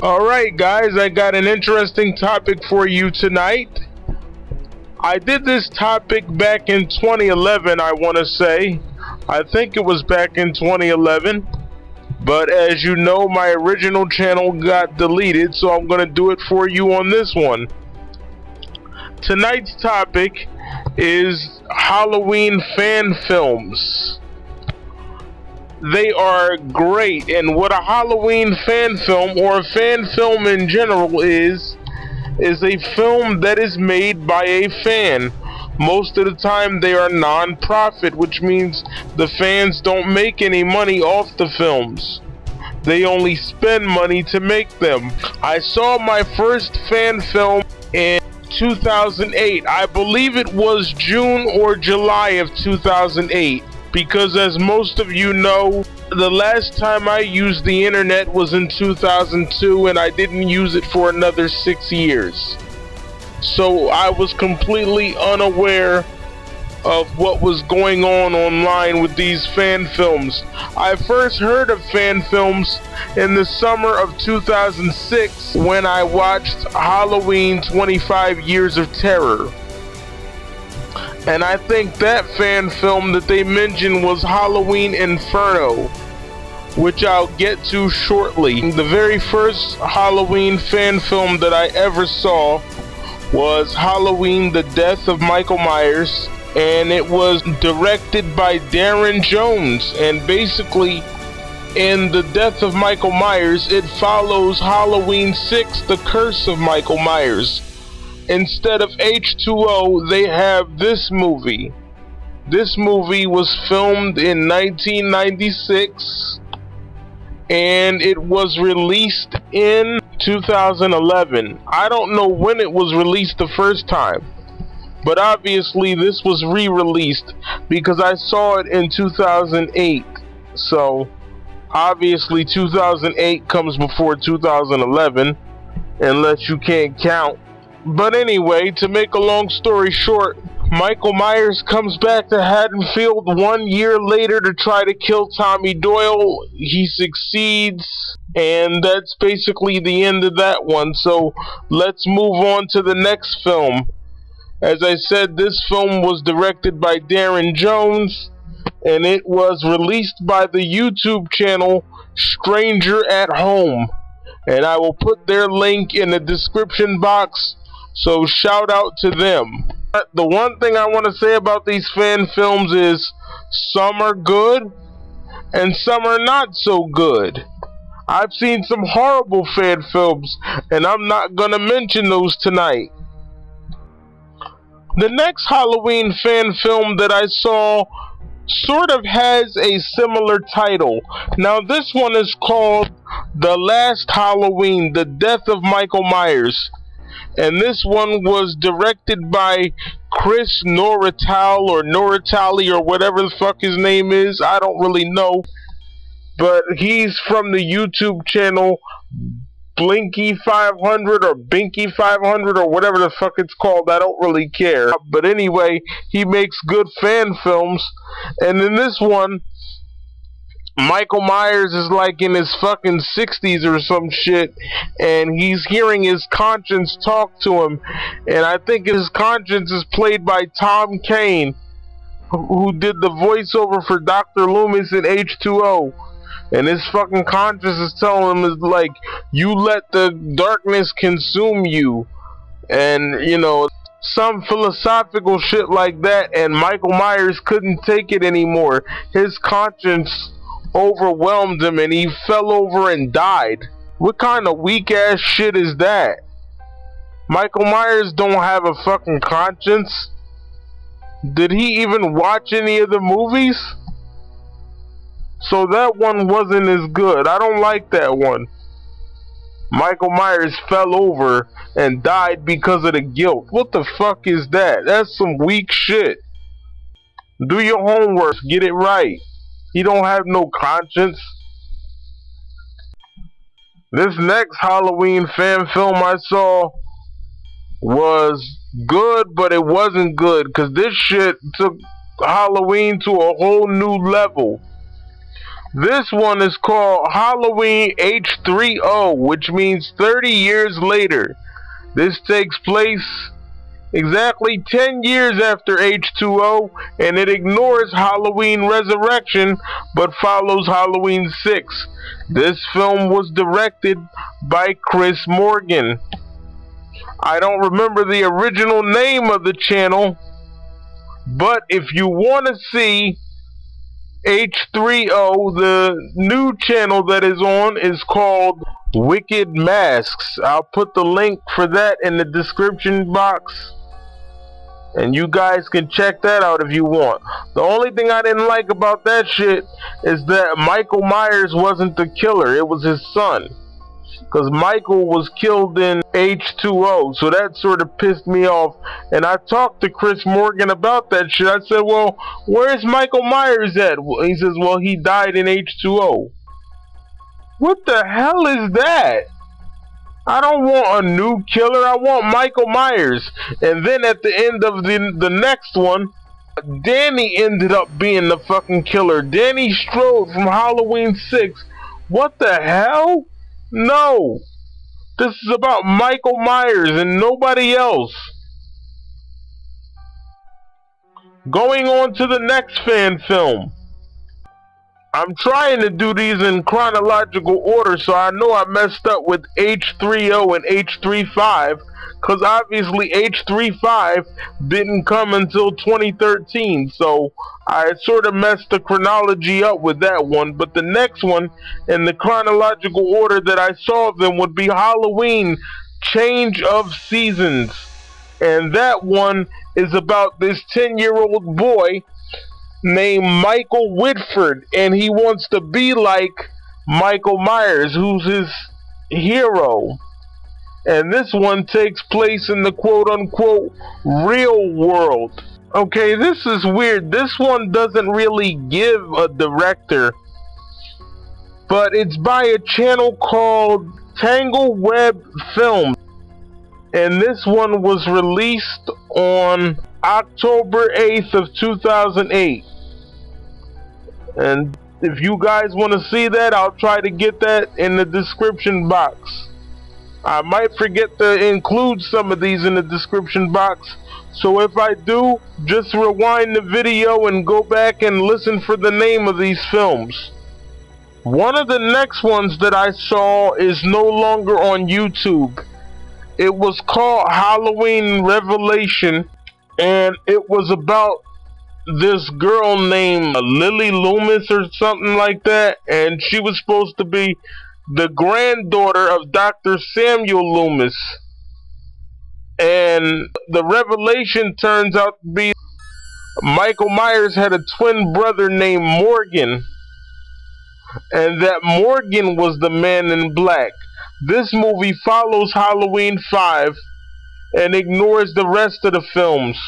Alright guys, I got an interesting topic for you tonight. I did this topic back in 2011, I want to say. I think it was back in 2011. But as you know, my original channel got deleted, so I'm going to do it for you on this one. Tonight's topic is Halloween fan films. They are great, and what a Halloween fan film, or a fan film in general, is a film that is made by a fan. Most of the time they are non-profit, which means the fans don't make any money off the films. They only spend money to make them. I saw my first fan film in 2008. I believe it was June or July of 2008. Because as most of you know, the last time I used the internet was in 2002, and I didn't use it for another 6 years. So I was completely unaware of what was going on online with these fan films. I first heard of fan films in the summer of 2006 when I watched Halloween 25 Years of Terror. And I think that fan film that they mentioned was Halloween Inferno, which I'll get to shortly. The very first Halloween fan film that I ever saw was Halloween: The Death of Michael Myers, and it was directed by Darren Jones. And basically, in The Death of Michael Myers, it follows Halloween 6: The Curse of Michael Myers. Instead of H2O, they have this movie. This movie was filmed in 1996, and it was released in 2011. I don't know when it was released the first time, but obviously this was re-released because I saw it in 2008. So obviously 2008 comes before 2011, unless you can't count. But anyway, to make a long story short, Michael Myers comes back to Haddonfield 1 year later to try to kill Tommy Doyle. He succeeds, and that's basically the end of that one. So let's move on to the next film. As I said, this film was directed by Darren Jones, and it was released by the YouTube channel Stranger at Home. And I will put their link in the description box. So shout out to them. The one thing I want to say about these fan films is some are good and some are not so good. I've seen some horrible fan films, and I'm not gonna mention those tonight. The next Halloween fan film that I saw sort of has a similar title. Now this one is called The Last Halloween: The Death of Michael Myers. And this one was directed by Chris Norrital, or Norritali, or whatever the fuck his name is. I don't really know. But he's from the YouTube channel Blinky500 or Binky500 or whatever the fuck it's called. I don't really care. But anyway, he makes good fan films. And in this one, Michael Myers is like in his fucking 60s or some shit, and he's hearing his conscience talk to him, and I think his conscience is played by Tom Kane, who did the voiceover for Dr. Loomis in H2O, and his fucking conscience is telling him, is like, you let the darkness consume you, and you know, some philosophical shit like that. And Michael Myers couldn't take it anymore. His conscience overwhelmed him, and he fell over and died. What kind of weak ass shit is that? Michael Myers don't have a fucking conscience. Did he even watch any of the movies? So that one wasn't as good. I don't like that one. Michael Myers fell over and died because of the guilt. What the fuck is that? That's some weak shit. Do your homework. Get it right. He don't have no conscience. This next Halloween fan film I saw was good, but it wasn't good, because this shit took Halloween to a whole new level. This one is called Halloween H3O, which means 30 years later. This takes place exactly 10 years after H2O, and it ignores Halloween Resurrection but follows Halloween 6. This film was directed by Chris Morgan. I don't remember the original name of the channel, but if you want to see H3O, the new channel that is on is called Wicked Masks. I'll put the link for that in the description box, and you guys can check that out if you want. The only thing I didn't like about that shit is that Michael Myers wasn't the killer, it was his son. Because Michael was killed in H2O, so that sort of pissed me off. And I talked to Chris Morgan about that shit. I said, well, where's Michael Myers at? He says, well, he died in H2O. What the hell is that? I don't want a new killer, I want Michael Myers. And then at the end of the next one, Danny ended up being the fucking killer. Danny Strode from Halloween 6. What the hell? No, this is about Michael Myers and nobody else. Going on to the next fan film. I'm trying to do these in chronological order, so I know I messed up with H3O and H35, because obviously H35 didn't come until 2013, so I sort of messed the chronology up with that one. But the next one in the chronological order that I saw them would be Halloween Change of Seasons, and that one is about this 10-year-old boy named Michael Whitford, and he wants to be like Michael Myers, who's his hero. And this one takes place in the quote-unquote real world. Okay, this is weird. This one doesn't really give a director, but it's by a channel called Tangle Web Films, and this one was released on October 8th of 2008. And if you guys want to see that, I'll try to get that in the description box. I might forget to include some of these in the description box, so if I do, just rewind the video and go back and listen for the name of these films. One of the next ones that I saw is no longer on YouTube. It was called Halloween Revelation, and it was about this girl named Lily Loomis or something like that, and she was supposed to be the granddaughter of Dr. Samuel Loomis. And the revelation turns out to be Michael Myers had a twin brother named Morgan, and that Morgan was the man in black. This movie follows Halloween 5 and ignores the rest of the films.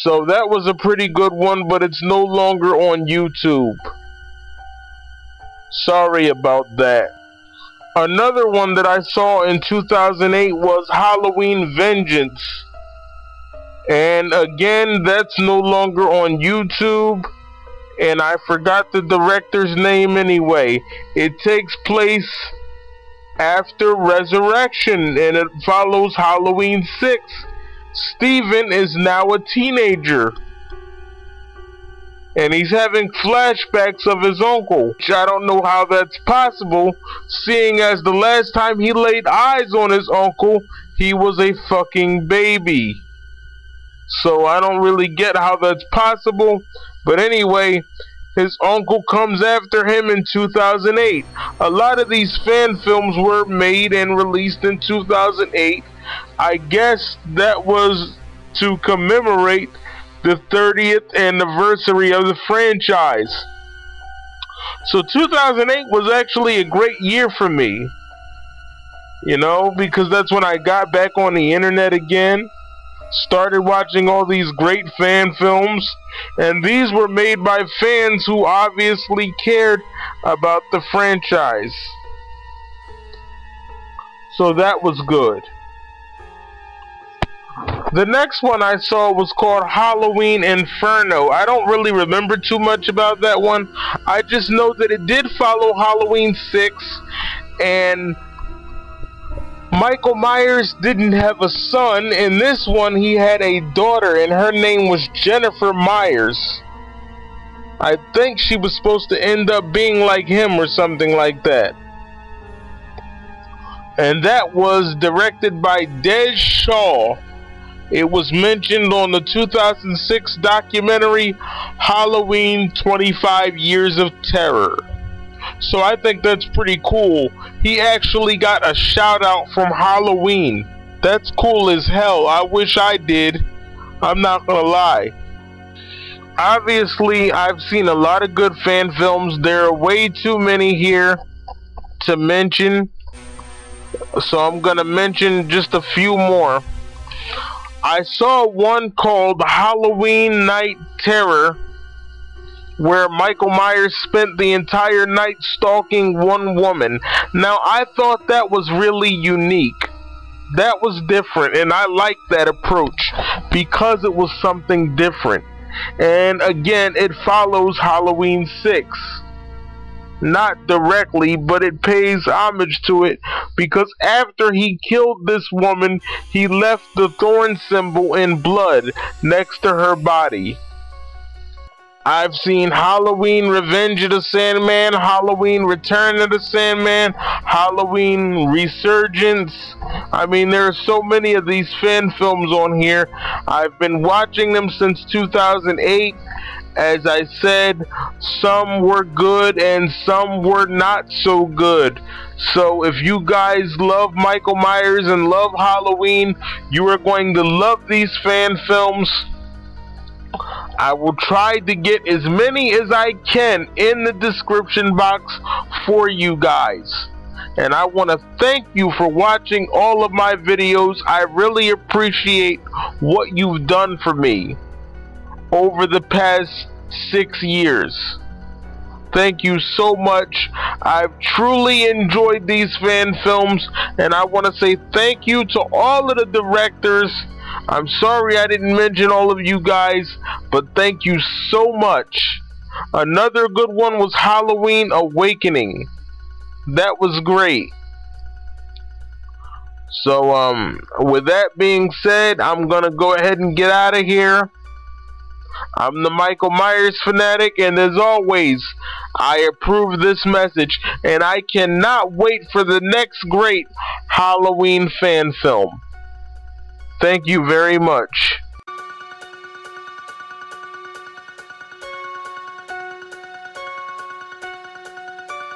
So that was a pretty good one, but it's no longer on YouTube. Sorry about that. Another one that I saw in 2008 was Halloween Vengeance. And again, that's no longer on YouTube. And I forgot the director's name anyway. It takes place after Resurrection, and it follows Halloween 6. Steven is now a teenager, and he's having flashbacks of his uncle, which I don't know how that's possible, seeing as the last time he laid eyes on his uncle, he was a fucking baby. So I don't really get how that's possible, but anyway, his uncle comes after him in 2008. A lot of these fan films were made and released in 2008. I guess that was to commemorate the 30th anniversary of the franchise. So 2008 was actually a great year for me, you know, because that's when I got back on the internet again, started watching all these great fan films, and these were made by fans who obviously cared about the franchise. So that was good. The next one I saw was called Halloween Inferno. I don't really remember too much about that one. I just know that it did follow Halloween 6, and Michael Myers didn't have a son. In this one, he had a daughter, and her name was Jennifer Myers. I think she was supposed to end up being like him or something like that. And that was directed by Des Shaw. It was mentioned on the 2006 documentary Halloween 25 Years of Terror. So I think that's pretty cool. He actually got a shout out from Halloween. That's cool as hell. I wish I did. I'm not gonna lie. Obviously, I've seen a lot of good fan films. There are way too many here to mention, so I'm gonna mention just a few more. I saw one called Halloween Night Terror, where Michael Myers spent the entire night stalking one woman. Now, I thought that was really unique. That was different, and I liked that approach because it was something different. And again, it follows Halloween 6. Not directly, but it pays homage to it, because after he killed this woman, he left the thorn symbol in blood next to her body. I've seen Halloween Revenge of the Sandman, Halloween Return of the Sandman, Halloween Resurgence. I mean, there are so many of these fan films on here. I've been watching them since 2008. As I said, some were good and some were not so good. So if you guys love Michael Myers and love Halloween, you are going to love these fan films. I will try to get as many as I can in the description box for you guys. And I want to thank you for watching all of my videos. I really appreciate what you've done for me over the past 6 years. Thank you so much. I've truly enjoyed these fan films, and I want to say thank you to all of the directors. I'm sorry I didn't mention all of you guys, but thank you so much. Another good one was Halloween Awakening. That was great. So, with that being said, I'm gonna go ahead and get out of here. I'm the Michael Myers fanatic, and as always, I approve this message, and I cannot wait for the next great Halloween fan film. Thank you very much.